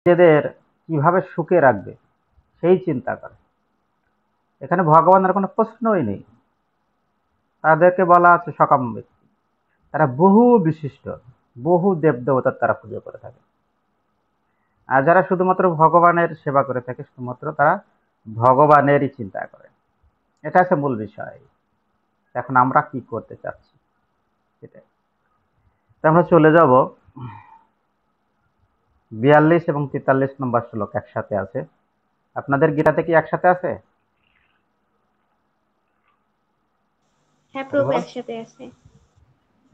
নিজেদের কিভাবে সুখে রাখবে সেই চিন্তা করে। এখানে ভগবানের কোনো প্রশ্নই নেই। তাদেরকে বলা আছে সকাম ব্যক্তি। তারা বহু বিশিষ্ট, বহু দেবদেবতার তারা পুজো করে থাকে। আর যারা শুধুমাত্র ভগবানের সেবা করে থাকে, শুধুমাত্র তারা ভগবানেরই চিন্তা করে। এটা হচ্ছে মূল বিষয়। এখন আমরা কি করতে চাচ্ছি সেটাই। আমরা চলে যাব 42 এবং 43 নম্বর শ্লোক একসাথে আছে। আপনাদের গীতাতে কি একসাথে আছে? হ্যাঁ প্রভু একসাথে আছে।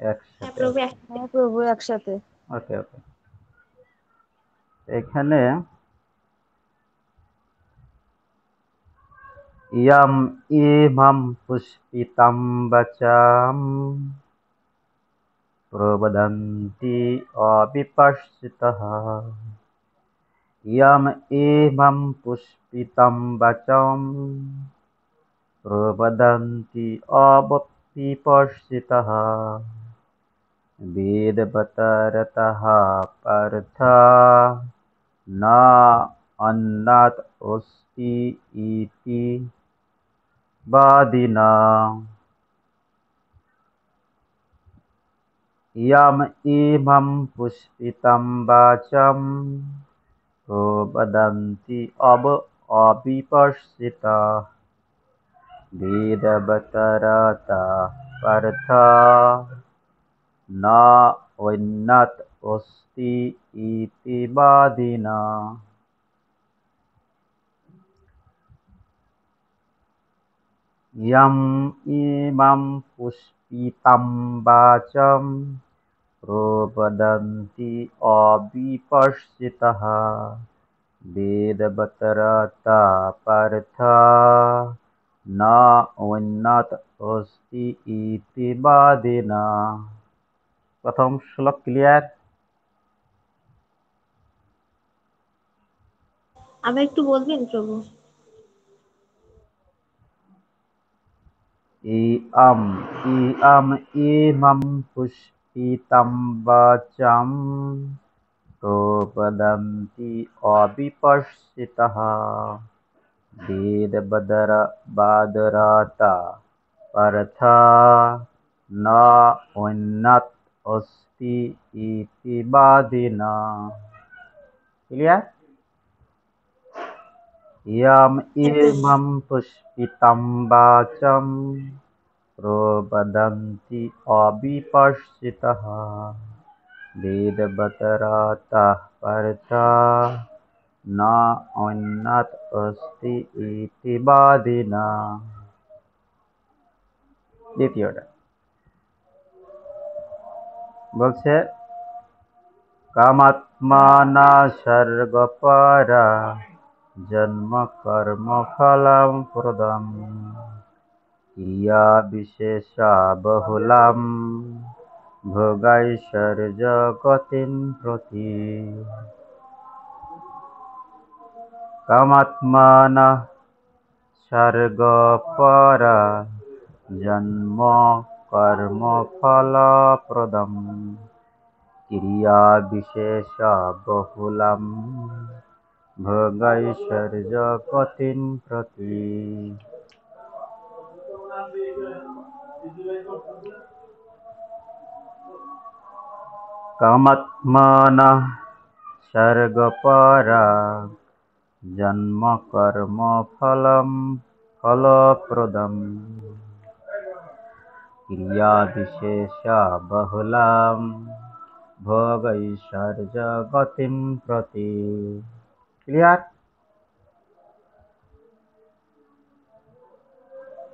হ্যাঁ একসাথে প্রভু আছে। একসাথে। হ্যাঁ প্রভু একসাথে। ওকে ওকে। এখানে ইয়ম ইমম পুষ্পিতম বচম প্রবদন্তি অবিপশ্চিতঃ। ইয়ম ইমম পুষ্পিতম বচম প্রবদন্তি অবিপশ্চিতঃ। वेदवतरतः पार्थ न अन्नात् अस्ति इति वादिनः। यम इमं पुष्पितं वाचं प्रवदन्ति अविपश्चितः। वेदवतरतः पार्थ न अन्नात् अस्ति इति वादिनः। यम इमं पुष्पितं वाचं प्रवदन्ति अविपश्चितः। वेदवतरतः पार्थ न अन्नात् अस्ति इति वादिनः। प्रथम श्लोक क्लियर? আবার একটু বলবেন প্রভু? इयम् इयम् इमं पुष्पितं वाचं प्रवदन्ति अविपश्चितः। वेदवदरतः पार्थ न अन्नात् अस्ति इति वादिनः। क्लियर? यम হ্যাঁ প্রভু। इमं पुष्पितं वाचं प्रवदन्ति अविपश्चितः। वेदवतरतः पार्थ न अन्नात् अस्ति इति वादिनः। দ্বিতীয়টা বলছে কামাত্মানা স্বর্গপরা জন্ম কর্ম ফলম প্রদম ক্রিয়া বিশেষা বহুলাম ভোগৈশ্বর্য গতিম প্রতি। কামাত্মানা স্বর্গপরা জন্ম কর্ম ফল প্রদম ক্রিয়া বিশেষা বহুলাম ভোগৈশ্বর্য গতিম প্রতি। কামাত্মানঃ স্বর্গপরা জন্ম কর্ম ফলম ফলপ্রদম ক্রিয়া বিশেষা বহুলাম ভোগৈশ্বর্য গতিম প্রতি। ক্লিয়ার?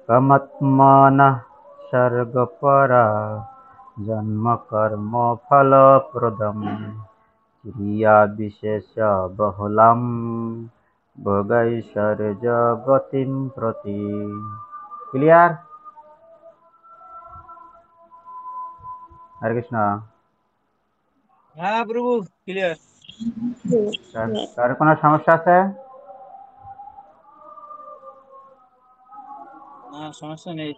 কামাত্মানঃ স্বর্গপরা জন্ম কর্ম ফলপ্রদম ক্রিয়া বিশেষা বহুলাম ভোগৈশ্বর্য গতিম প্রতি। ক্লিয়ার? হরে কৃষ্ণ। হ্যাঁ প্রভু ক্লিয়ার। কার কোনো সমস্যা আছে? না সমস্যা নেই।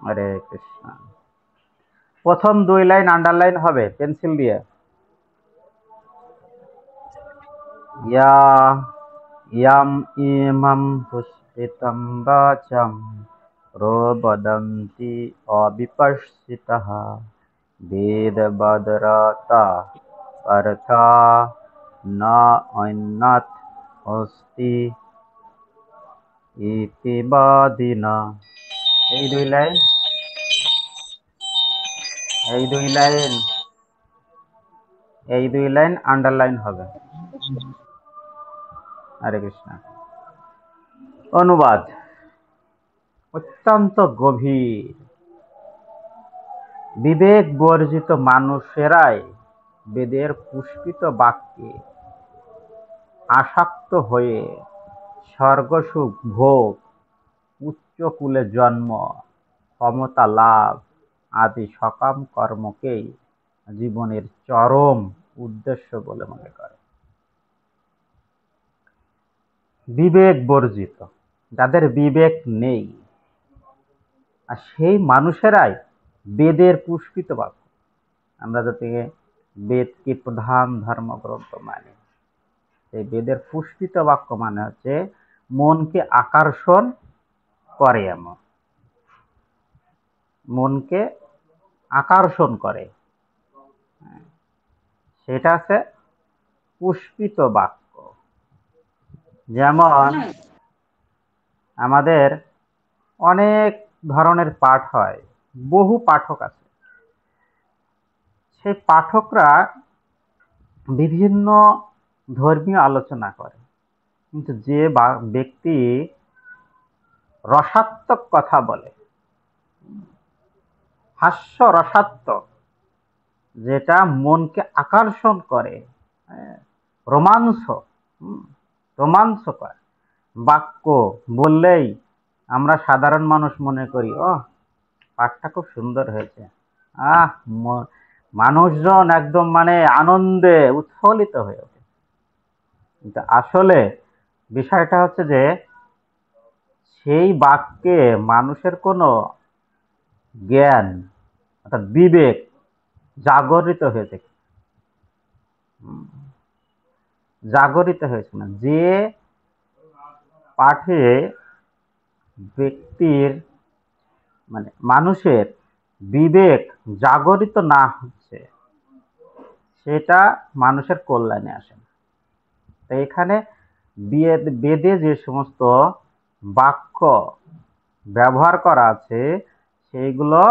হরে কৃষ্ণ। প্রথম 2 লাইন আন্ডারলাইন হবে পেন্সিল দিয়ে। ইয়া ইয়াম ইমাম পুষ্পিতম বাচম প্রবদন্তি অবিপশ্চিতঃ বেদ বদরতা অর্থা না অন্যত অস্তি ইতি বাদিনা। এই দুই লাইন এই দুই লাইন এই দুই লাইন আন্ডারলাইন হবে। হরে কৃষ্ণ। অনুবাদ অত্যন্ত গভীর। বিবেক বর্জিত মানুষেরাই বেদের পুষ্পিত বাক্যে আসক্ত হয়ে স্বর্গসুখ ভোগ, উচ্চ কুলে জন্ম, ক্ষমতা লাভ আদি সকাম কর্মকেই জীবনের চরম উদ্দেশ্য বলে মনে করে। বিবেক বর্জিত, যাদের বিবেক নেই, আর সেই মানুষেরাই বেদের পুষ্পিত বাক্য। আমরা যাতে বেদকে প্রধান ধর্মগ্রন্থ মানি, এই বেদের পুষ্পিত বাক্য মানে হচ্ছে মনকে আকর্ষণ করে, এমন মনকে আকর্ষণ করে, সেটা আছে পুষ্পিত বাক্য। যেমন আমাদের অনেক ধরনের পাঠ হয়, বহু পাঠক আছে, সেই পাঠকরা বিভিন্ন ধর্মীয় আলোচনা করে, কিন্তু যে ব্যক্তি রসাত্মক কথা বলে, হাস্য রসাত্মক, যেটা মনকে আকর্ষণ করে, রোমাঞ্চকর বাক্য বললেই আমরা সাধারণ মানুষ মনে করি, ও পাঠটা খুব সুন্দর হয়েছে, মানুষজন একদম মানে আনন্দে উৎফুল্লিত হয়ে ওঠে। কিন্তু আসলে বিষয়টা হচ্ছে যে সেই বাক্যে মানুষের কোনো জ্ঞান অর্থাৎ বিবেক জাগরিত হয়েছে, না। যে পাঠে ব্যক্তির মানে মানুষের বিবেক জাগরিত না হচ্ছে, সেটা মানুষের কল্যাণে আসে না। তো এখানে বেদে যে সমস্ত বাক্য ব্যবহার করা আছে, সেইগুলো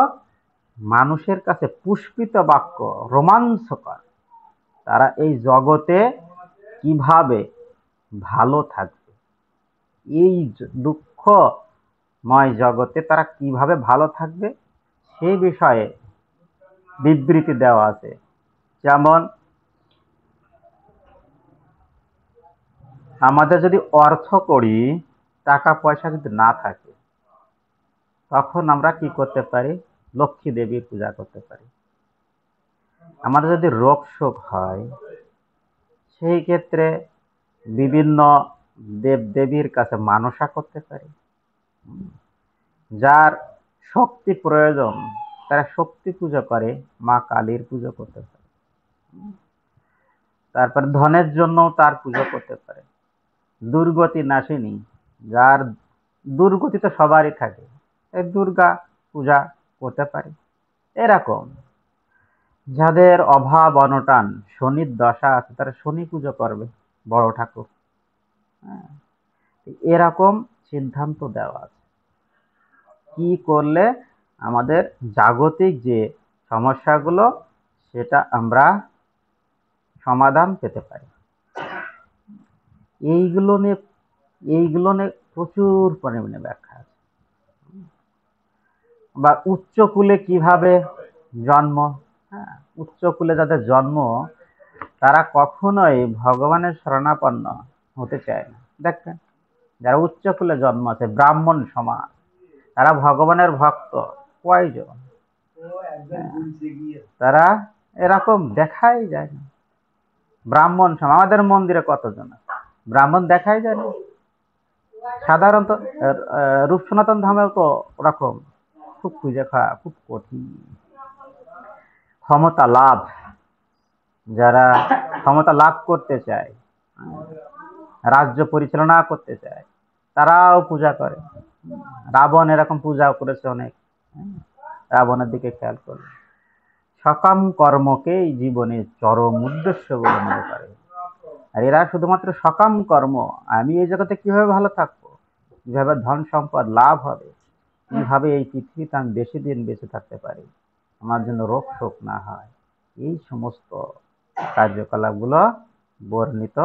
মানুষের কাছে পুষ্পিত বাক্য, রোমাঞ্চকর। তারা এই জগতে কিভাবে ভালো থাকবে, এই দুঃখময় জগতে তারা কিভাবে ভালো থাকবে, সেই বিষয়ে বিবৃতি দেওয়া আছে। যেমন আমাদের যদি অর্থ করি, টাকা পয়সা যদি না থাকে, তখন আমরা কি করতে পারি? লক্ষ্মী দেবীর পূজা করতে পারি। আমাদের যদি রোগ শোক হয়, সেই ক্ষেত্রে বিভিন্ন দেব দেবীর কাছে মানসা করতে পারি। যার শক্তি প্রয়োজন, তারা শক্তি পুজো করে, মা কালীর পুজো করতে পারে। তারপর ধনের জন্য তার পুজো করতে পারে। দুর্গতি নাশিনী, যার দুর্গতি তো সবারই থাকে, এই দুর্গা পূজা করতে পারে। এরকম যাদের অভাব অনটন, শনির দশা আছে, তারা শনি পুজো করবে, বড় ঠাকুর। এরকম সিদ্ধান্ত দেওয়া আছে কি করলে আমাদের জাগতিক যে সমস্যাগুলো, সেটা আমরা সমাধান পেতে পারি। এইগুলো নিয়ে প্রচুর পরিমাণে ব্যাখ্যা আছে। বা উচ্চ কুলে কিভাবে জন্ম, উচ্চ কুলে যাদের জন্ম, তারা কখনোই ভগবানের শরণাপন্ন হতে চায় না। দেখবেন যারা উচ্চ কুলে জন্ম আছে, ব্রাহ্মণ সমাজ, তারা ভগবানের ভক্ত কয়জন? তারা এরকম দেখাই যায় না। ব্রাহ্মণ সমাজ, আমাদের মন্দিরে কতজন ব্রাহ্মণ দেখাই যায় না। সাধারণত রূপ সনাতন ধামেও তো ওরকম খুব খুঁজে খাওয়া খুব কঠিন। ক্ষমতা লাভ, যারা ক্ষমতা লাভ করতে চায়, রাজ্য পরিচালনা করতে চায়, তারাও পূজা করে। রাবণ এরকম পূজা করেছে অনেক। রাবণের দিকে খেয়াল করবে, সকাম কর্মকেই জীবনের চরম উদ্দেশ্য বলে মনে করে। আর এরা শুধুমাত্র সকাম কর্ম, আমি এই জগতে কিভাবে ভালো থাকবো, কিভাবে ধন সম্পদ লাভ হবে, কিভাবে এই পৃথিবীতে আমি বেশি দিন বেঁচে থাকতে পারি, আমার জন্য রোগ শোক না হয়, এই সমস্ত কার্যকলাপগুলো বর্ণিত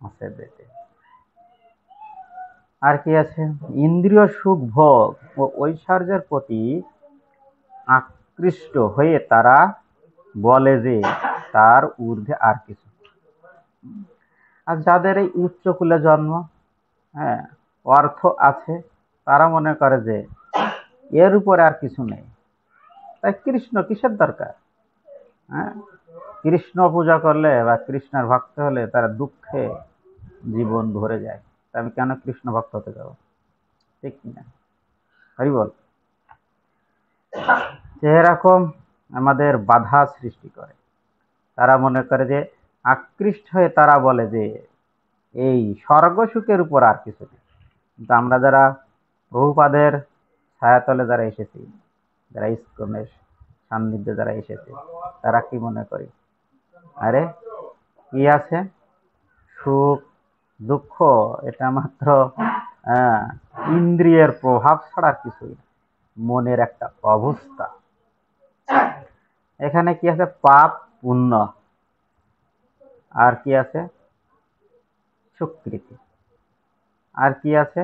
আছে বেদে। আর কি আছে, ইন্দ্রিয় সুখ ভোগ ও ঐশ্বর্যের প্রতি আকৃষ্ট হয়ে তারা বলে যে তার ঊর্ধ্বে আর কিছু। আর যাদের এই উচ্চ কুলে জন্ম, হ্যাঁ, অর্থ আছে, তারা মনে করে যে এর উপরে আর কিছু নেই, তাই কৃষ্ণ কিসের দরকার। হ্যাঁ, কৃষ্ণ পূজা করলে বা কৃষ্ণের ভক্ত হলে তারা দুঃখে জীবন ভরে যায়, তা আমি কেন কৃষ্ণ ভক্ত হতে যাব, ঠিক কিনা? হরি বল। এরকম আমাদের বাধা সৃষ্টি করে। তারা মনে করে যে আকৃষ্ট হয়ে তারা বলে যে এই স্বর্গ সুখের উপর আর কিছু নেই। কিন্তু আমরা যারা প্রভুপাদের ছায়াতলে যারা এসেছি, যারা ইস্কনের সান্নিধ্যে যারা এসেছে, তারা কি মনে করি, আরে কি আছে, সুখ দুঃখ এটা মাত্র ইন্দ্রিয়ের প্রভাব ছাড়া কিছুই না, মনের একটা অবস্থা। এখানে কি আছে, পাপ পুণ্য, আর কি আছে, সুকৃতি, আর কি আছে,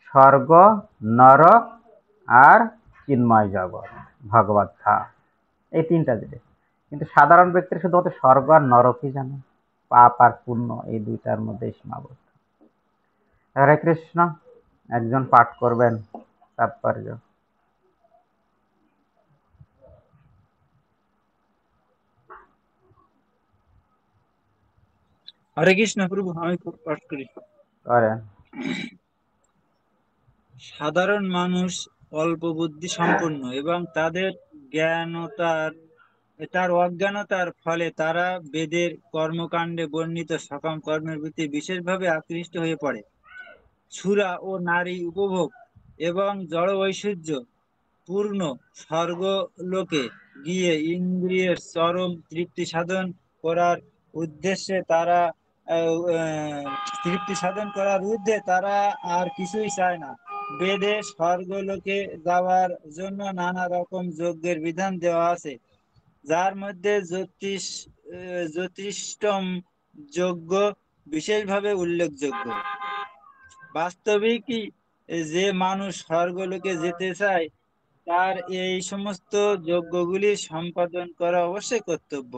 স্বর্গ নরক আর চিন্ময় জগৎ ভগবত ধাম, এই তিনটা জিনিস। কিন্তু সাধারণ ব্যক্তিরা শুধুমাত্র স্বর্গ আর নরকই জানে, পাপ আর পুণ্য এই দুইটার মধ্যে সীমাবদ্ধ। হরে কৃষ্ণ। একজন পাঠ করবেন তাৎপর্য। হরে কৃষ্ণ প্রভু, আমি পাঠ করি। করেন। সাধারণ মানুষ অল্প বুদ্ধি সম্পন্ন এবং তার অজ্ঞানতার ফলে তারা বেদের কর্মকাণ্ডে বর্ণিত সকাম কর্মের প্রতি বিশেষভাবে আকৃষ্ট হয়ে পড়ে। সুরা ও নারী উপভোগ এবং জড় ঐশ্বর্য পূর্ণ স্বর্গলোকে গিয়ে ইন্দ্রিয়ের চরম তৃপ্তি সাধন করার উদ্দেশ্যে তারা আর কিছুই চায় না। বেদে স্বর্গলোকে যাওয়ার জন্য নানা রকম যজ্ঞের বিধান দেওয়া আছে, যার মধ্যে জ্যোতিষ্ঠম যজ্ঞ বিশেষভাবে উল্লেখযোগ্য। বাস্তবিকই যে মানুষ স্বর্গলোকে যেতে চায় তার এই সমস্ত যজ্ঞগুলি সম্পাদন করা অবশ্যই কর্তব্য।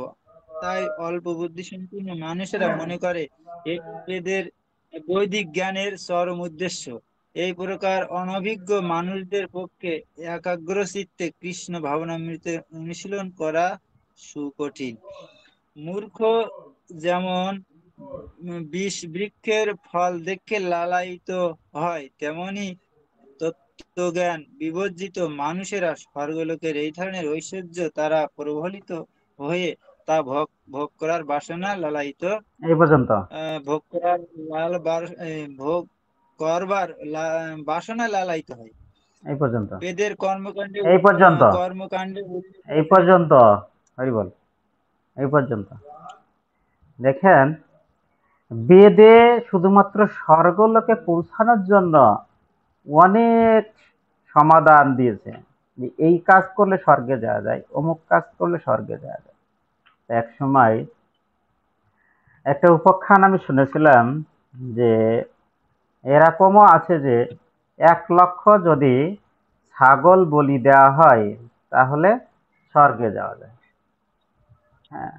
তাই অল্প বুদ্ধি সম্পন্ন মানুষেরা মনে করে এটি বেদের বৈদিক জ্ঞানের চরম উদ্দেশ্য। এই প্রকার অনভিজ্ঞ মানুষদের পক্ষে একাগ্র চিত্তে কৃষ্ণ ভাবনামৃতে অনুশীলন করা সুকঠিন। মূর্খ যেমন বিষ বৃক্ষের ফল দেখে লালায়িত হয়, তেমনি তত্ত্বজ্ঞান বিবর্জিত মানুষেরা স্বর্গলোকের এই ধরনের ঐশ্বর্য তারা প্রবলিত হয়ে তা ভোগ করার বাসনা লালায়িত এই পর্যন্ত। ভোগ করার ভোগ করবার বাসনা লালায়িত হয়। এই পর্যন্ত। বেদের কর্মকাণ্ডে এই পর্যন্ত। কর্মকাণ্ডে এই পর্যন্ত। হরি বল। এই পর্যন্ত। দেখেন, বেদে শুধুমাত্র স্বর্গলোকে পৌঁছানোর জন্য অনেক সমাধান দিয়েছে, যে এই কাজ করলে স্বর্গে যাওয়া যায়, অমুক কাজ করলে স্বর্গে যাওয়া যায়। এক সময় একটা উপাখ্যান আমি শুনেছিলাম যে এরকমও আছে যে 1,00,000 যদি ছাগল বলি দেওয়া হয় তাহলে স্বর্গে যাওয়া যায়। হ্যাঁ,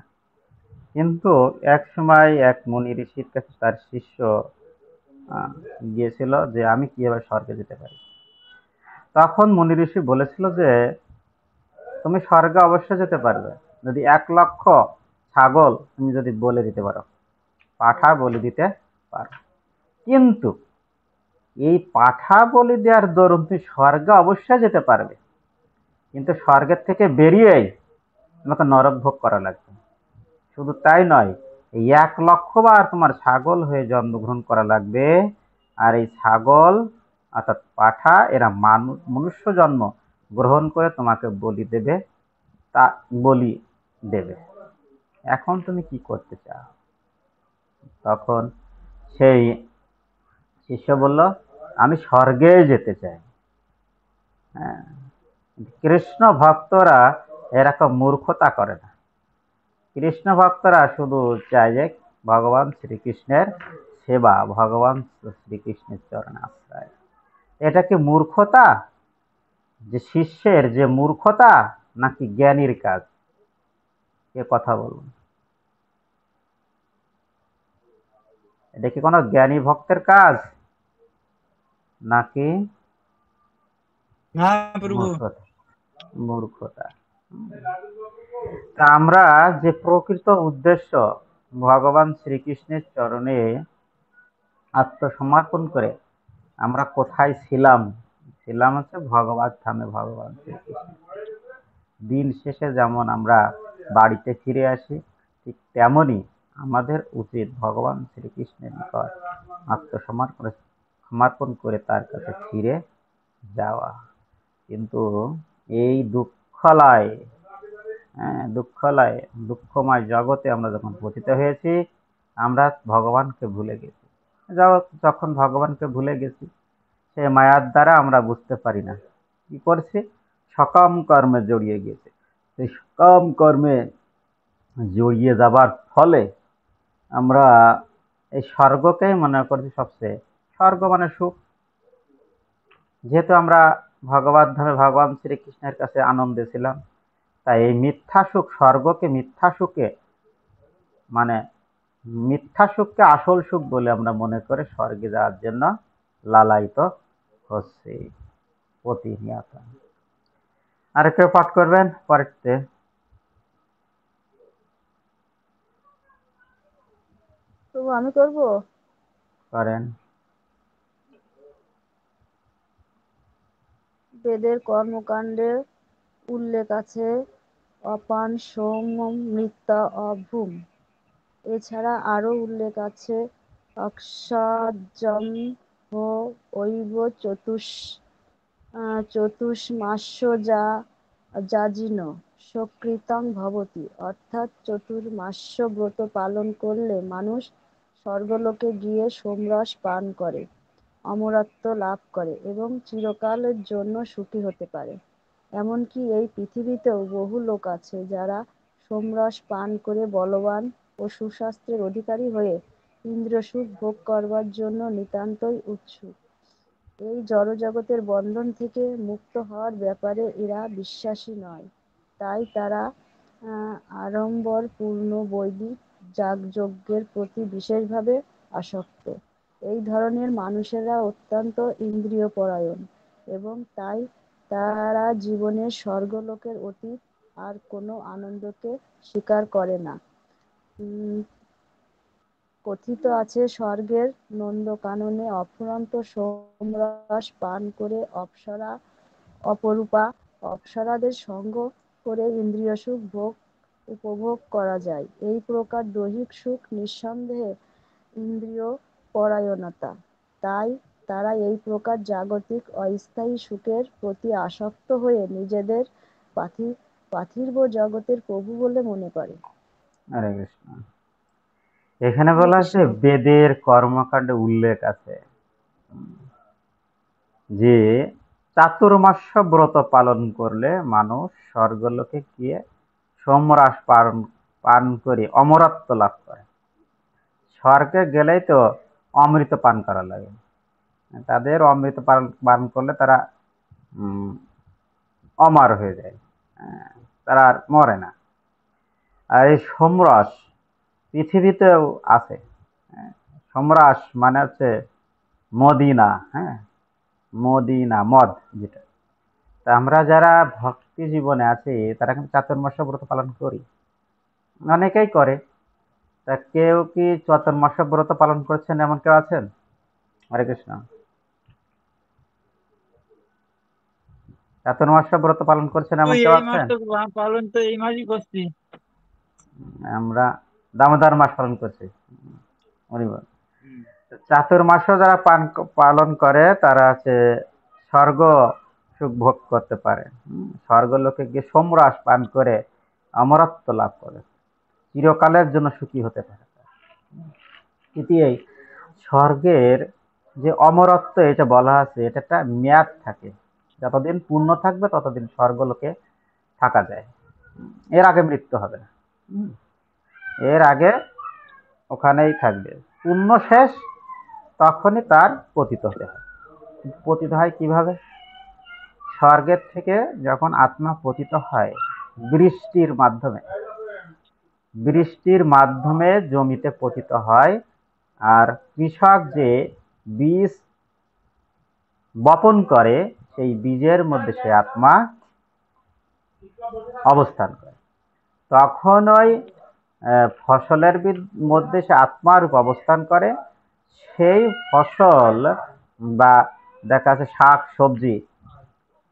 কিন্তু এক সময় এক মুনি ঋষির কাছে তার শিষ্য গিয়েছিল যে আমি কিভাবে স্বর্গে যেতে পারি। তখন মুনি ঋষি বলেছিল যে তুমি স্বর্গে অবশ্যই যেতে পারবে যদি 1,00,000 ছাগল তুমি যদি বলে দিতে পারো, পাঠা বলে দিতে পারো। কিন্তু এই পাঠা বলি দেওয়ার দরুন তুমি স্বর্গে অবশ্যই যেতে পারবে, কিন্তু স্বর্গের থেকে বেরিয়েই তোমাকে নরক ভোগ করা লাগবে। শুধু তাই নয়, এই 1,00,000 বার তোমার ছাগল হয়ে জন্মগ্রহণ করা লাগবে। আর এই ছাগল অর্থাৎ পাঠা এরা মনুষ্য জন্ম গ্রহণ করে তোমাকে বলি দেবে, তা বলি দেবে। এখন তুমি কি করতে চাও? তখন সেই শিষ্য বলল, আমি স্বর্গে যেতে চাই। হ্যাঁ, কৃষ্ণ ভক্তরা এরকম মূর্খতা করে না। কৃষ্ণ ভক্তরা শুধু চায় যে ভগবান শ্রীকৃষ্ণের সেবা, ভগবান শ্রীকৃষ্ণের চরণে আশ্রয়। এটা কি মূর্খতা? যে শিষ্যের যে মূর্খতা নাকি জ্ঞানীর কাজ? কে কথা বলুন? এটা কি কোনো জ্ঞানী ভক্তের কাজ নাকি হ্যাঁ প্রভু। মূর্খতা? মূর্খতা। তা আমরা যে প্রকৃত উদ্দেশ্য ভগবান শ্রীকৃষ্ণের চরণে আত্মসমর্পণ করে আমরা কোথায় ছিলাম? ছিলাম হচ্ছে ভগবত ধামে, ভগবান শ্রীকৃষ্ণ। দিন শেষে যেমন আমরা বাড়িতে ফিরে আসি, ঠিক তেমনই আমাদের উচিত ভগবান শ্রীকৃষ্ণের নিকট সমর্পণ করে তার কাছে ফিরে যাওয়া। কিন্তু এই দুঃখলয়, দুঃখময় জগতে আমরা যখন পতিত হয়েছি, আমরা ভগবানকে ভুলে গেছি। যখন ভগবানকে ভুলে গেছি, সে মায়ার দ্বারা আমরা বুঝতে পারি না কি করছি, সকাম কর্মে জড়িয়ে গেছে। সেই সকাম কর্মে জড়িয়ে যাবার ফলে আমরা এই স্বর্গকেই মনে করছি সবচেয়ে, স্বর্গ মানে সুখ। যেহেতু আমরা ভগবত ধামে ভগবান শ্রীকৃষ্ণের কাছে আনন্দে ছিলাম, তাই এই মিথ্যা সুখ, স্বর্গকে মিথ্যা সুখে মানে মিথ্যা সুখকে আসল সুখ বলে আমরা মনে করে স্বর্গে যাওয়ার জন্য লালায়িত হচ্ছে প্রতিনিয়ত। আর কেউ পাঠ করবেন পরেরতে? তবু আমি করব। করেন। বেদের কর্মকাণ্ডে উল্লেখ আছে অপান সোম মৃত্যা অভূম। এছাড়া আরো উল্লেখ আছে অক্ষাযম ঐব চতুষ্মাস্য যাজিন সকৃতং ভবতি। অর্থাৎ চতুর্মাস্য ব্রত পালন করলে মানুষ স্বর্গলোকে গিয়ে সোমরস পান করে অমরত্ব লাভ করে এবং চিরকালের জন্য সুখী হতে পারে। এমনকি এই পৃথিবীতেও বহু লোক আছে যারা সোমরস পান করে বলবান ও সুস্বাস্থ্যের অধিকারী হয়ে ইন্দ্রিয়সুখ ভোগ করবার জন্য নিতান্তই উৎসুক। এই জড়জগতের বন্ধন থেকে মুক্ত হওয়ার ব্যাপারে এরা বিশ্বাসী নয়, তাই তারা আড়ম্বরপূর্ণ বৈদিক যাগযজ্ঞের প্রতি বিশেষভাবে আসক্ত। এই ধরনের মানুষেরা অত্যন্ত ইন্দ্রিয়পরায়ণ এবং তাই তারা জীবনের স্বর্গলোকের অতীত আর কোনো আনন্দকে স্বীকার করে না। কথিত আছে স্বর্গের নন্দকাননে অফুরন্ত সোমরস পান করে অপরূপা অপ্সরাদের সঙ্গ করে ইন্দ্রিয় সুখ উপভোগ করা যায়। এই প্রকার দৈহিক সুখ নিঃসন্দেহে ইন্দ্রিয় পরায়ণতা। তাই তারা এই প্রকার জাগতিক অস্থায়ী সুখের প্রতি আসক্ত হয়ে নিজেদের পার্থিব জগতের প্রভু বলে মনে করে। হরে কৃষ্ণ। এখানে হরে বলা আছে কৃষ্ণ। বেদের কর্মকাণ্ডে উল্লেখ আছে যে চাতুর্মাস্য ব্রত পালন করলে মানুষ স্বর্গলোকে গিয়ে সোমরস পান করে অমরত্ব লাভ করে। স্বর্গে গেলেই তো অমৃত পান করা লাগে, তাদের অমৃত পান করলে তারা অমর হয়ে যায়, তারা আর মরে না। আর এই সোমরস পৃথিবীতেও আছে। সোমরস মানে হচ্ছে মদিনা, মদিনা মদ যেটা। তা আমরা যারা ভক্তি জীবনে আছি তারা কিন্তু চাতুর্মাস্য ব্রত পালন করি, অনেকেই করে। তা কেউ কি চাতুর্মাস্য ব্রত পালন করছেন এমন কেউ আছেন? হরে কৃষ্ণ। চাতুর্মাস্য ব্রত পালন করছেন তো এমন কেউ এই মাস আছেন? তো পালন তো এই মাসই করছি। আমরা দামোদর মাস পালন করছে। উনি বলেন, হুম, চাতুর্মাসও যারা পালন করে তারা আছে স্বর্গ সুখ ভোগ করতে পারে। স্বর্গলোকে গিয়ে সোমরাস পান করে অমরত্ব লাভ করে, চিরকালের জন্য সুখী হতে পারে। কিন্তু এই স্বর্গের যে অমরত্ব এটা বলা আছে, এটা একটা মেয়াদ থাকে, যতদিন পূর্ণ থাকবে ততদিন স্বর্গলোকে থাকা যায়। এর আগে মৃত্যু হবে না। হুম, এর আগে ওখানেই থাকবে। পূর্ণ শেষ, তখনই তার পতিত হতে হয়। পতিত হয় কিভাবে? স্বর্গের থেকে যখন আত্মা পতিত হয় বৃষ্টির মাধ্যমে, বৃষ্টির মাধ্যমে জমিতে পতিত হয়। আর কৃষক যে বীজ বপন করে সেই বীজের মধ্যে সে আত্মা অবস্থান করে। তখন ওই ফসলের মধ্যে সে আত্মারূপ অবস্থান করে। সেই ফসল বা দেখা যাচ্ছে শাক সবজি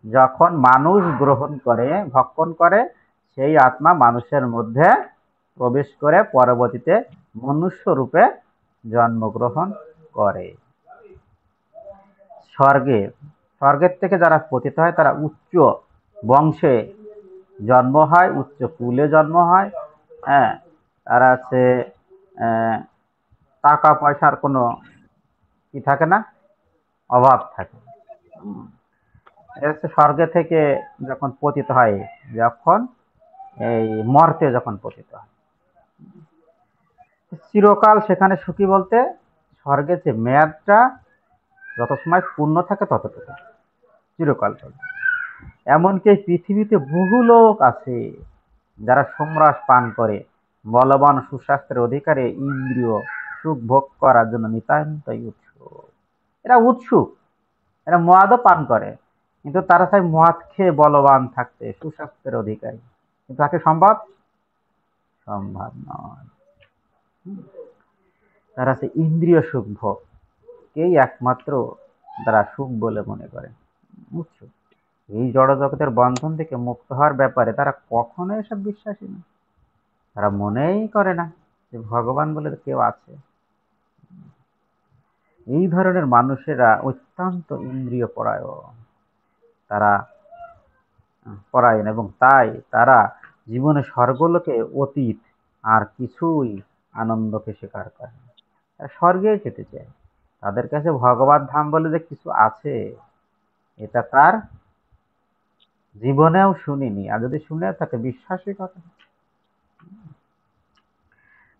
যখন মানুষ গ্রহণ করে, ভক্ষণ করে, সেই আত্মা মানুষের মধ্যে প্রবেশ করে পরবর্তীতে মনুষ্য রূপে জন্মগ্রহণ করে। স্বর্গে, স্বর্গের থেকে যারা পতিত হয় তারা উচ্চ বংশে জন্ম হয়, উচ্চ কুলে জন্ম হয়। হ্যাঁ, তারা আছে টাকা পয়সার কোনো কি থাকে না, অভাব থাকে। এটা হচ্ছে স্বর্গে থেকে যখন পতিত হয়, যখন এই মর্তে যখন পতিত হয় চিরকাল সেখানে সুখী বলতে স্বর্গের যে মেয়াদটা যত সময় পূর্ণ থাকে ততটুকু চিরকাল চলে। এমনকি এই পৃথিবীতে বহু লোক আছে যারা সোমরাস পান করে বলবান সুস্বাস্থ্যের অধিকারে ইন্দ্রিয় সুখ ভোগ করার জন্য নিতান্তই উৎসুক। এরা উৎসুক, এরা মদও পান করে, কিন্তু তারা চাই মদ খেয়ে বলবান থাকতে, সুস্বাস্থ্যের অধিকারী। কিন্তু তাকে সম্ভব সম্ভব নয়। তারা আছে ইন্দ্রিয় সুখ ভোগ কেই একমাত্র তারা সুখ বলে মনে করে, বুঝছো? এই জড় জগতের বন্ধন থেকে মুক্ত হওয়ার ব্যাপারে তারা কখনো এসব বিশ্বাসী না। তারা মনেই করে না যে ভগবান বলে কেউ আছে। এই ধরনের মানুষেরা অত্যন্ত ইন্দ্রিয় পরায়ণ, তারা পরায়ণ, এবং তাই তারা জীবনে স্বর্গলোকে অতীত আর কিছুই আনন্দকে স্বীকার করে না। তারা স্বর্গে যেতে চায়। তাদের কাছে ভগবত ধাম বলে যে কিছু আছে এটা তার জীবনেও শুনিনি, আর যদি শুনে তাকে বিশ্বাসই করে না।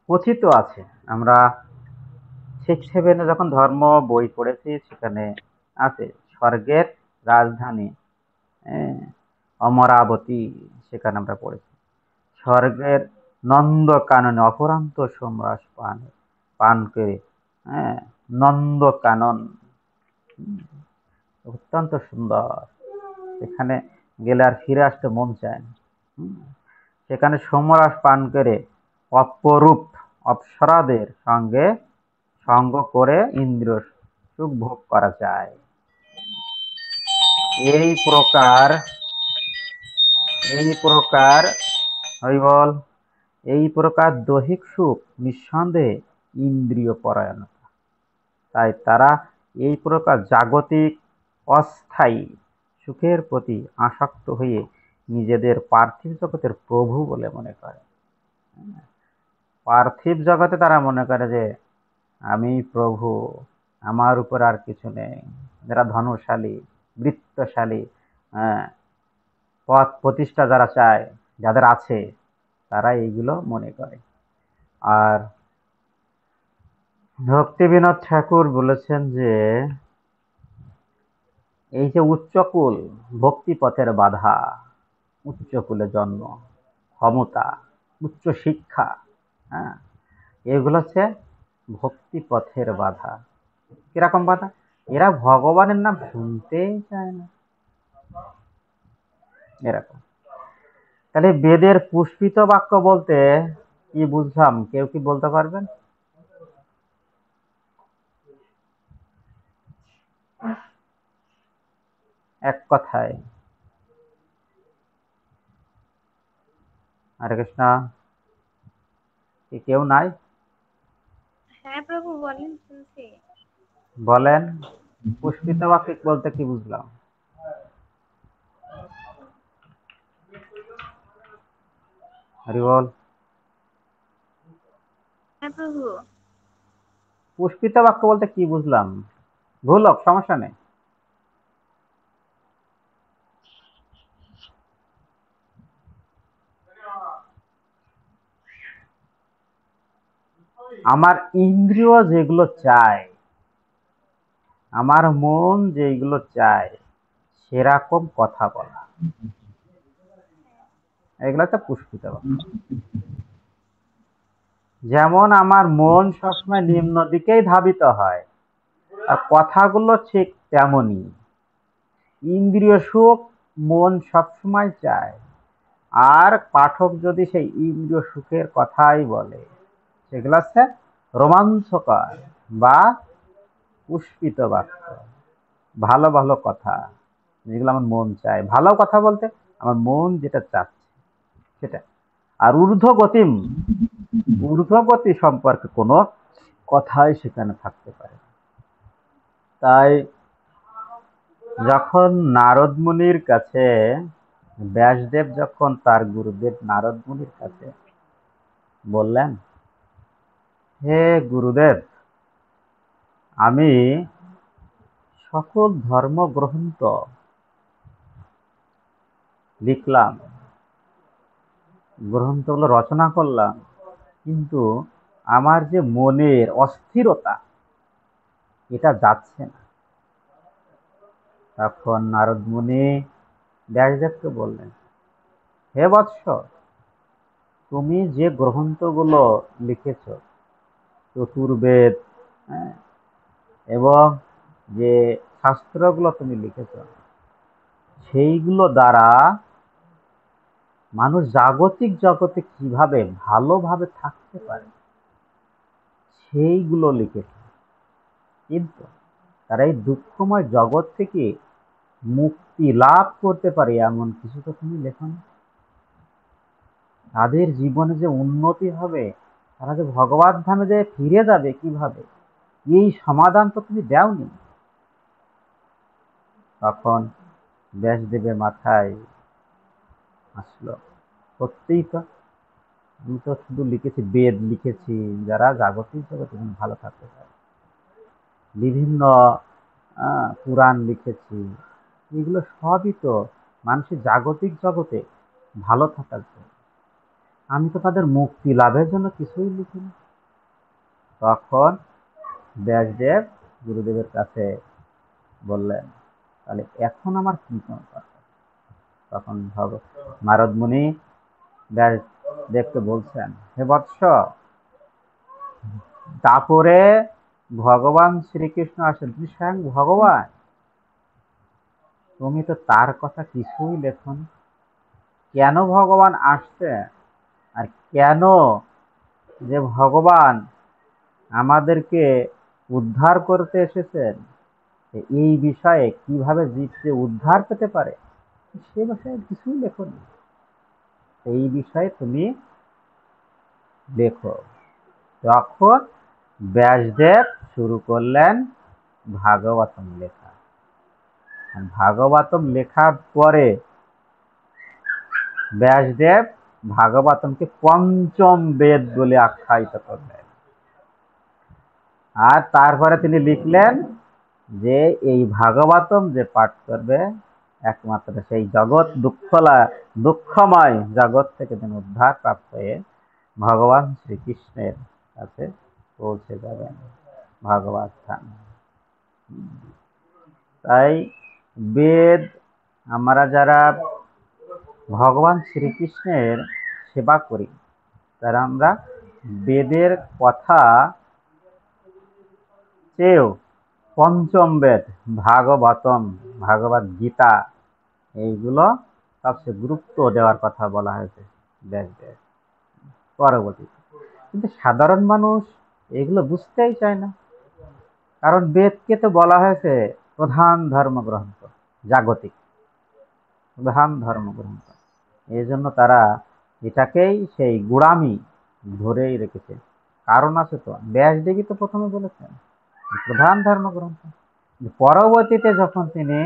কথিত আছে, আমরা 6-7 যখন ধর্ম বই পড়েছি সেখানে আছে স্বর্গের রাজধানী অমরাবতী, সেখানে আমরা পড়েছি স্বর্গের নন্দ কাননে অপরান্ত সোমরাস পান করে, হ্যাঁ, নন্দ কানন অত্যন্ত সুন্দর। সেখানে গেলে আর ফিরে আসতে মন চায় না। সেখানে সোমরাস পান করে অপরূপ অপ্সরাদের সঙ্গে সঙ্গ করে ইন্দ্র সুখ ভোগ করা যায়। এই প্রকার এই প্রকার হই বল এই প্রকার দৈহিক সুখ নিঃসন্দেহে ইন্দ্রিয় পরায়ণতা। তাই তারা এই প্রকার জাগতিক অস্থায়ী সুখের প্রতি আসক্ত হয়ে নিজেদের পার্থিব জগতের প্রভু বলে মনে করে। পার্থিব জগতে তারা মনে করে যে আমি প্রভু, আমার উপর আর কিছু নেই। যারা ধনশালী, বৃত্তশালী, পদ প্রতিষ্ঠা যারা চায়, যাদের আছে, তারা এইগুলো মনে করে। আর ভক্তি বিনোদ ঠাকুর বলেছেন যে এই যে উচ্চকুল ভক্তি পথের বাধা, উচ্চকুলে জন্ম, ক্ষমতা, উচ্চ শিক্ষা, হ্যাঁ, এগুলো হচ্ছে ভক্তি পথের বাধা। কিরকম বাধা? এরা ভগবানের নাম শুনতেই চায় না, এরকম। তাহলে বেদের পুষ্পিত বাক্য বলতে কি বুঝলাম, কেউ কি বলতে পারবেন? এক কথায়। হরে কৃষ্ণ। কি কেউ নাই? হ্যাঁ প্রভু, বলেন, শুনছি। বলেন, পুষ্পিত বাক্য বলতে কি বুঝলাম? হরি বল। হ্যাঁ প্রভু। পুষ্পিত বাক্য বলতে কি বুঝলাম? ভুল হোক, সমস্যা নেই। আমার ইন্দ্রিয় যেগুলো চায়, আমার মন যেগুলো চায়, সেরকম কথা বলা, এগুলো তো পুষ্পিত বাক্য। যেমন আমার মন সবসময় নিম্ন দিকেই ধাবিত হয়, আর কথাগুলো ঠিক তেমনই। ইন্দ্রিয় সুখ মন সবসময় চায়, আর পাঠক যদি সেই ইন্দ্রিয় সুখের কথাই বলে, সেগুলো হচ্ছে রোমাঞ্চকর বা পুষ্পিত বাক্য, ভালো ভালো কথা, যেগুলো আমার মন চায়। ভালো কথা বলতে আমার মন যেটা চাচ্ছে সেটা। আর ঊর্ধ্বগতি সম্পর্কে কোনো কথাই সেখানে থাকতে পারে না। তাই যখন নারদ মুনির কাছে ব্যাসদেব, যখন তার গুরুদেব নারদ মুনির কাছে বললেন, হে গুরুদেব, আমি সকল ধর্মগ্রন্থ লিখলাম, গ্রন্থগুলো রচনা করলাম, কিন্তু আমার যে মনের অস্থিরতা, এটা যাচ্ছে না। তখন নারদ মুনি ব্যাসদেবকে বললেন, হে বৎস, তুমি যে গ্রন্থগুলো লিখেছ, চতুর্বেদ, হ্যাঁ, এবং যে শাস্ত্রগুলো তুমি লিখেছ, সেইগুলো দ্বারা মানুষ জাগতিক জগতে কিভাবে ভালোভাবে থাকতে পারে সেইগুলো লিখেছে। কিন্তু তারা এই দুঃখময় জগৎ থেকে মুক্তি লাভ করতে পারে এমন কিছু তো তুমি লেখো না। তাদের জীবনে যে উন্নতি হবে, তারা যে ভগবত ধামে যে ফিরে যাবে কিভাবে, এই সমাধান তো তুমি দাওনি। তখন ব্যাসদেবের মাথায় আসলো, সত্যিই তো, আমি তো শুধু লিখেছি, বেদ লিখেছি যারা জাগতিক জগতে ভালো থাকতে পারে, বিভিন্ন পুরাণ লিখেছি, এগুলো সবই তো মানুষের জাগতিক জগতে ভালো থাকার জন্য। আমি তো তাদের মুক্তি লাভের জন্য কিছুই লিখিনি। তখন ব্যাসদেব গুরুদেবের কাছে বললেন, তাহলে এখন আমার কি দরকার? তখন নারদ মুনি ব্যাসদেবকে বলছেন, হে বৎস, তারপরে ভগবান শ্রীকৃষ্ণ আসেন, তিনি স্বয়ং ভগবান, তুমি তো তার কথা কিছুই লেখনি। কেন ভগবান আসছে, আর কেন যে ভগবান আমাদেরকে উদ্ধার করতে এসেছেন, এই বিষয়ে কিভাবে জীবকে উদ্ধার পেতে পারে, সে বিষয়ে কিছুই লেখনি। এই বিষয়ে তুমি লেখো। তখন ব্যাসদেব শুরু করলেন ভাগবতম লেখা। ভাগবতম লেখার পরে ব্যাসদেব ভাগবতমকে পঞ্চম বেদ বলে আখ্যায়িত করলেন। আর তারপরে তিনি লিখলেন যে এই ভাগবতম যে পাঠ করবে, একমাত্র সেই জগৎ দুঃখময় জগৎ থেকে তিনি উদ্ধার প্রাপ্ত হয়ে ভগবান শ্রীকৃষ্ণের কাছে পৌঁছে যাবেন, ভগবত ধাম। তাই বেদ, আমরা যারা ভগবান শ্রীকৃষ্ণের সেবা করি, তারা আমরা বেদের কথা চেয়েও পঞ্চম বেদ ভাগবতম, ভাগবত গীতা, এইগুলো সবচেয়ে গুরুত্ব দেওয়ার কথা বলা হয়েছে ব্যাসদেব পরবর্তীতে। কিন্তু সাধারণ মানুষ এগুলো বুঝতেই চায় না, কারণ বেদকে তো বলা হয়েছে প্রধান ধর্মগ্রন্থ, জাগতিক প্রধান ধর্মগ্রন্থ। এই জন্য তারা এটাকেই সেই গোঁড়ামি ধরেই রেখেছে, কারণ আছে তো। ব্যাসদেবী তো প্রথমে বলেছেন, প্রধান ধর্মগ্রন্থ। পরবর্তীতে যখন তিনি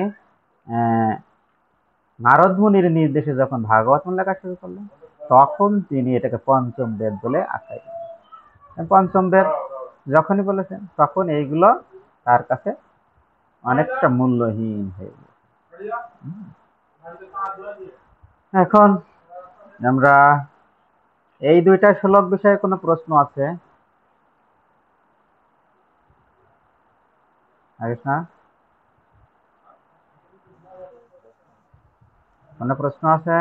নারদ মুনির নির্দেশে যখন ভাগবত লেখা শুরু করলেন, তখন তিনি এটাকে পঞ্চম বেদ বলে আখ্যায়িত করেন। পঞ্চম বেদ যখনই বলেছেন, তখন এইগুলো তার কাছে অনেকটা মূল্যহীন হয়ে গেছে। এখন আমরা এই দুইটা শ্লোক বিষয়ে কোনো প্রশ্ন আছে? না, কোনো প্রশ্ন আছে?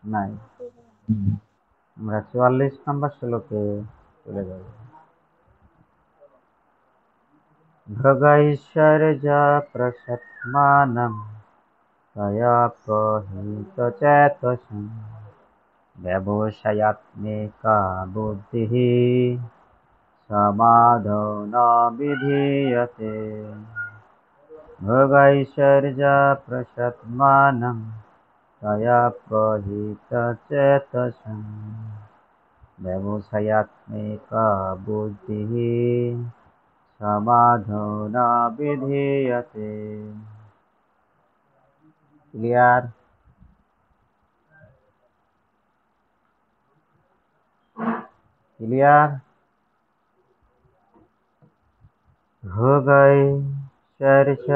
নাই। আমরা 44 নম্বর শ্লোকে চলে যাব। ভ্রগৈশ্বর্য প্রসৎমানম তয়া প্রহিত চেতসং ব্যবসায়াত্মিকা বুদ্ধিঃ সমাধো ন বিধীয়তে। ভোগৈশ্বর্য প্রসৎমানম তয়া প্রহিত চেতসং ব্যবসায়াত্মিকা বুদ্ধিঃ সমাধো ন বিধীয়তে। ক্লিয়ার? ক্লিয়ার? ভোগৈশ্বর্য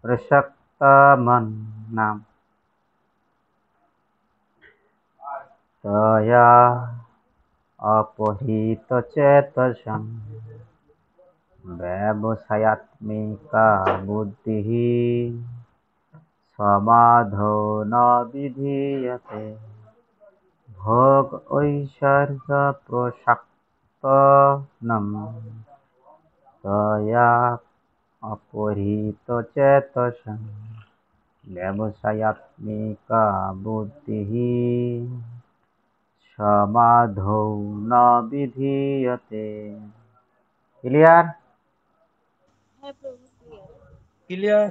প্রসক্তমন্নাম তয়া অপহৃত চেতসং ব্যবসায়াত্মিকা বুদ্ধিঃ সমাধো ন বিধীয়তে। ভোগ ঐশ্বর্য প্রসক্তম তয়া অপহৃত চেতসং ব্যবসায়াত্মিকা বুদ্ধিঃ সমাধো ন বিধীয়তে। ক্লিয়ার? হ্যাঁ প্রভু, ক্লিয়ার। ক্লিয়ার।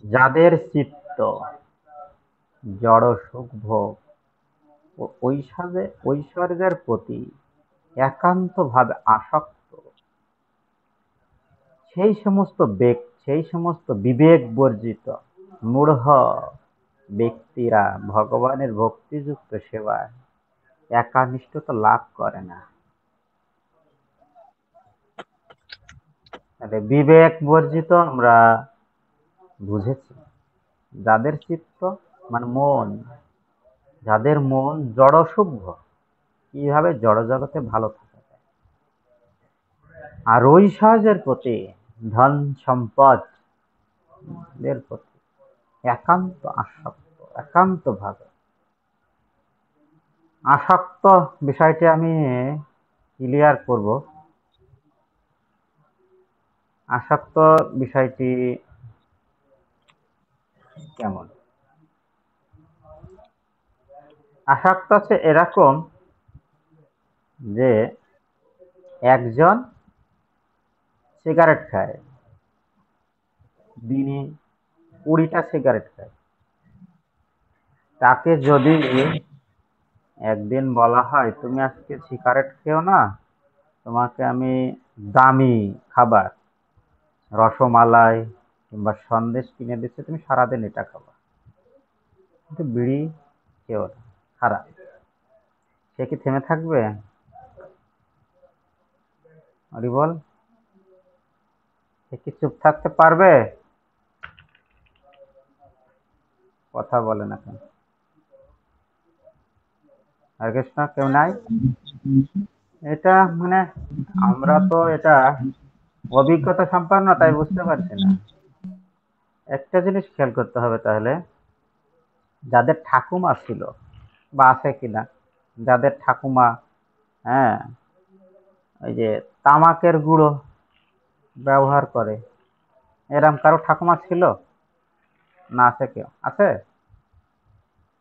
যাদের চিত্ত জড় সুখ ভোগ ও ঐশ্বর্যের প্রতি একান্তভাবে আসক্ত, সেই সমস্ত বিবেক বর্জিত মূঢ় ব্যক্তিরা ভগবানের ভক্তিযুক্ত সেবায় একানিষ্ঠতা লাভ করে না। তাহলে বিবেক বর্জিত আমরা বুঝেছি, যাদের চিত্ত মানে মন, যাদের মন জড়সুখ, কিভাবে জড় জগতে ভালো থাকা যায়, আর ঐশ্বর্যের প্রতি, ধন সম্পদ এর প্রতি একান্ত আসক্ত, একান্তভাবে আসক্ত। বিষয়টি আমি ক্লিয়ার করব। আসক্ত বিষয়টি কেমন? আসক্ত হচ্ছে এরকম যে একজন সিগারেট খায়, দিনে 20টা সিগারেট খায়। তাকে যদি একদিন বলা হয় তুমি আজকে সিগারেট খেও না, তোমাকে আমি দামি খাবার রসমালাই কিংবা সন্দেশ কিনে দিচ্ছে, তুমি সারাদিন এটা খাবা, কিন্তু বিড়ি খেও না, খারাপ। সে কি থেমে থাকবে? আরে বল, সে কি চুপ থাকতে পারবে? কথা বলে না কেন? হরে কৃষ্ণ, কেউ নাই? এটা মানে আমরা তো এটা অভিজ্ঞতা সম্পন্ন, তাই বুঝতে পারছি না। একটা জিনিস খেয়াল করতে হবে তাহলে, যাদের ঠাকুমা ছিল বা আছে কিনা, যাদের ঠাকুমা ওই যে তামাকের গুঁড়ো ব্যবহার করে, এরম কারো ঠাকুমা ছিল না? আছে? কেউ আছে?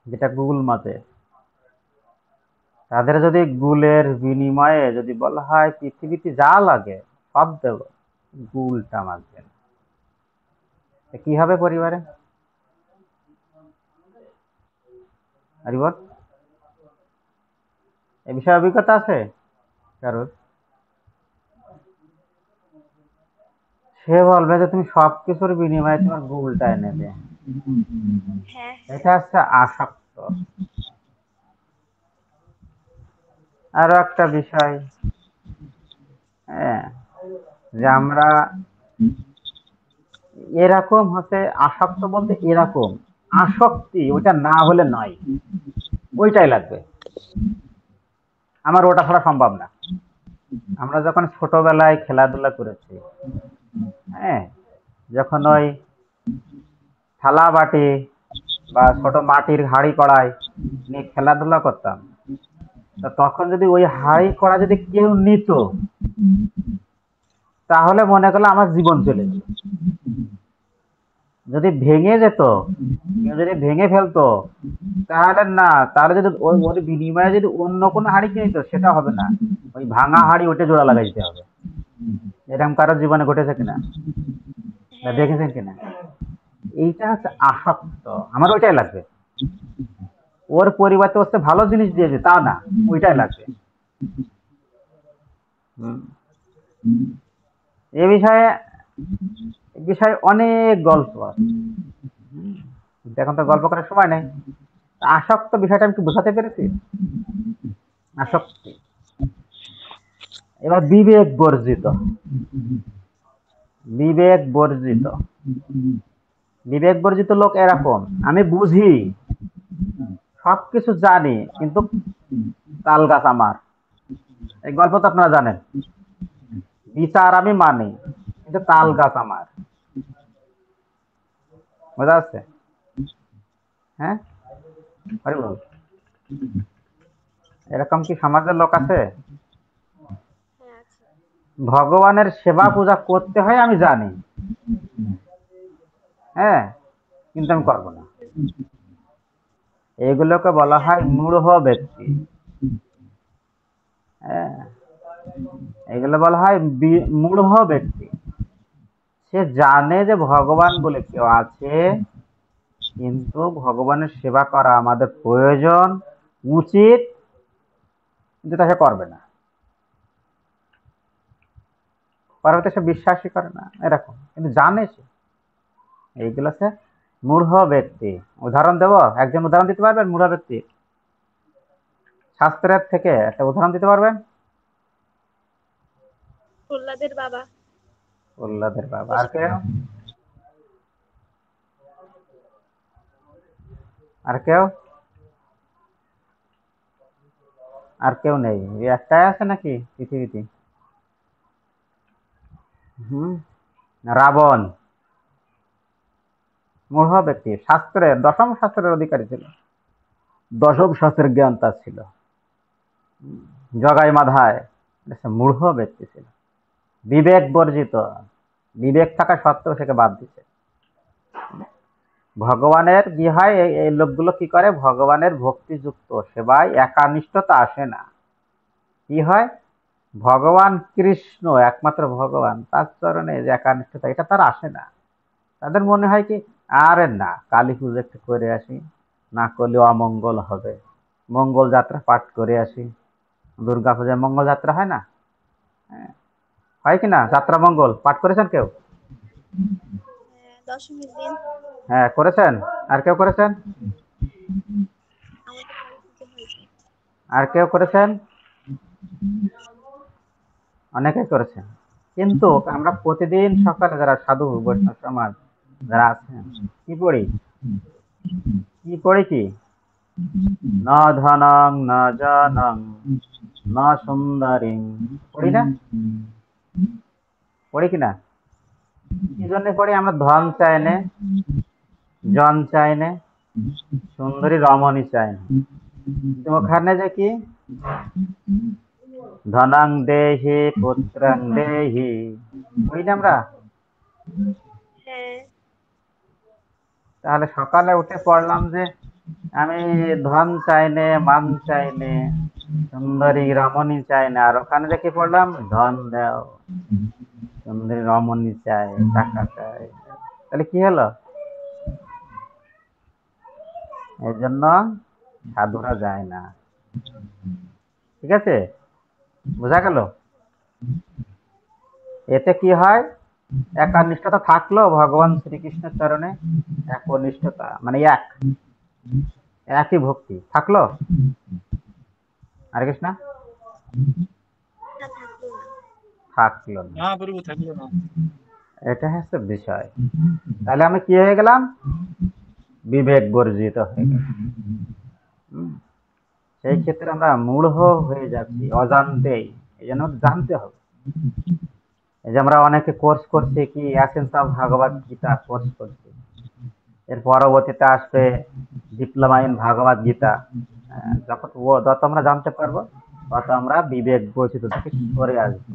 যেটা গুগল মাতে, তাদের যদি গুলের বিনিময়ে যদি বলা হয় পৃথিবীতে যা লাগে সব দেব, গুলটা মাগবেন, কি হবে পরিবারে? আরে বল, এ বিষয়ে অভিজ্ঞতা আছে কারোর? সে বলবে যে তুমি সবকিছুর বিনিময়ে তোমার গোলটা এনে দে। হ্যাঁ এটা হচ্ছে আসক্ত। আরো একটা বিষয়, হ্যাঁ, যে আমরা এরকম হচ্ছে আসক্ত বলতে এরকম আসক্তি, ওইটা না হলে নয়, ওইটাই লাগবে, আমার ওটা ছাড়া সম্ভব না। আমরা যখন ছোটবেলায় খেলাধুলা করেছি, হ্যাঁ, যখন ওই থালা বাটি বা ছোট মাটির হাঁড়ি কড়াই নিয়ে খেলাধুলা করতাম, তো তখন যদি ওই হাঁড়ি কড়া যদি কেউ নিত, তাহলে মনে করলো আমার জীবন চলে গেল। যদি ভেঙে যেত, কেউ যদি ভেঙে ফেলতো, তাহলে না, তাহলে যদি ওর বিনিময়ে যদি অন্য কোনো হাঁড়ি কিনে নিত, সেটা হবে না, ওই ভাঙা হাঁড়ি ওটা জোড়া লাগাই দিতে হবে। এরকম কারো জীবনে ঘটেছে কিনা, বা হ্যাঁ দেখেছেন কিনা? এইটা হচ্ছে আসক্ত, আমার ওইটাই লাগবে। ওর পরিবর্তে হচ্ছে ভালো জিনিস দিয়েছে তা না, ওইটাই লাগবে। হুম। এ বিষয়ে অনেক গল্প আছে। হুম। কিন্তু এখন তো গল্প করার সময় নেই। আসক্ত বিষয়টা আমি কি বোঝাতে পেরেছি? হ্যাঁ আসক্তি। এবার বিবেক বর্জিত। বিবেক বর্জিত, বিবেক বর্জিত লোক এরকম, আমি বুঝি, সবকিছু জানি, কিন্তু তাল গাছ আমার। এই গল্প তো আপনারা জানেন। বিচার আমি মানি, কিন্তু তাল গাছ আমার। বোঝা যাচ্ছে? হ্যাঁ, আরে বল, এরকম কি সমাজের লোক আছে? হ্যাঁ আছে। ভগবানের সেবা পূজা করতে হয় আমি জানি, হ্যাঁ, কিন্তু আমি করবো না। এগুলোকে বলা হ্যাঁ হয় মূঢ় ব্যক্তি। হ্যাঁ, এগুলো বলা হয় মূঢ় ব্যক্তি। সে জানে যে ভগবান বলে কেউ আছে, কিন্তু ভগবানের সেবা করা আমাদের প্রয়োজন, উচিত, কিন্তু তাকে করবে না, করবে সে বিশ্বাসই করে না, এরকম, কিন্তু জানে সে। এইগুলো হচ্ছে মূঢ় ব্যক্তি। উদাহরণ দেব, একজন উদাহরণ দিতে পারবেন মূঢ় ব্যক্তি? শাস্ত্রের থেকে একটা উদাহরণ দিতে পারবেন? প্রহ্লাদের বাবা। প্রহ্লাদের বাবা। আর বশিষ্ঠ। কেউ? আর কেউ? আর কেউ নেই, এই একটাই আছে নাকি পৃথিবীতে? হুম, রাবণ মূঢ় ব্যক্তি, শাস্ত্রের দশম শাস্ত্রের অধিকারী ছিল, দশম শাস্ত্রের জ্ঞান তার ছিল, জগাই মাধায়, মূঢ় ব্যক্তি ছিল, বিবেক বর্জিত, বিবেক থাকা সত্ত্বেও সেকে বাদ দিচ্ছে। ভগবানের কি হয়, এই লোকগুলো কি করে, ভগবানের ভক্তিযুক্ত সেবায় একানিষ্ঠতা আসে না। কি হয়, ভগবান কৃষ্ণ একমাত্র ভগবান, তার চরণে যে একানিষ্ঠতা, এটা তার আসে না। তাদের মনে হয় কি, আরে না, কালী পুজো একটু করে আসি, না করলে অমঙ্গল হবে, মঙ্গল যাত্রা পাঠ করে আসি। দুর্গা পূজায় মঙ্গল যাত্রা হয় না? হ্যাঁ, হয় কিনা? যাত্রা মঙ্গল পাঠ করেছেন কেউ? হ্যাঁ দশমীর দিন হ্যাঁ, করেছেন। আর কেউ করেছেন? আমাদের বাড়িতে হয়েছে। আর কেউ করেছেন? অনেকেই করেছেন। কিন্তু আমরা প্রতিদিন সকালে যারা সাধু বৈষ্ণব সমাজ যারা আছেন, কি পড়ি? কি পড়ি কি? ন ধনং ন জনং ন সুন্দরী, পড়ি না? পড়ি কিনা? কি জন্য পড়ি? আমরা ধন চাই না, জন চাই না, সুন্দরী রমণী চাই না, কিন্তু ওখানে যে কি, ধনং দেহি পুত্রং দেহি, পড়ি না আমরা? হ্যাঁ তাহলে সকালে উঠে পড়লাম যে আমি ধন চাই নে, মান চাই নে, সুন্দরী রমণী চাই না, আর ওখানে যে কি পড়লাম, ধন দাও, সুন্দরী রমণী চাই, টাকা চাই। তাহলে কি হলো? এই জন্য সাধুরা যায় না। ঠিক আছে, বোঝা গেল? এতে কি হয়, একানিষ্ঠতা থাকলো ভগবান শ্রীকৃষ্ণের চরণে, একনিষ্ঠতা মানে একই ভক্তি থাকলো। হরে কৃষ্ণ। তা থাকলো না। থাকলো না, মহাপ্রভু থাকলো না। এটা হচ্ছে বিষয়। তাহলে আমি কি হয়ে গেলাম? বিবেক বর্জিত হয়ে গেলাম। সেই ক্ষেত্রে আমরা মূঢ় হয়ে যাচ্ছি অজান্তেই, এই জন্য জানতে হবে। এই যে আমরা অনেকে কোর্স করছি, কি essence of Bhagavad Gita course করছি, এর পরবর্তীতে আসবে ডিপ্লোমা ইন ভগবত গীতা। যত আমরা জানতে পারবো তত আমরা বিবেক বর্জিত থেকে সরে আসবো।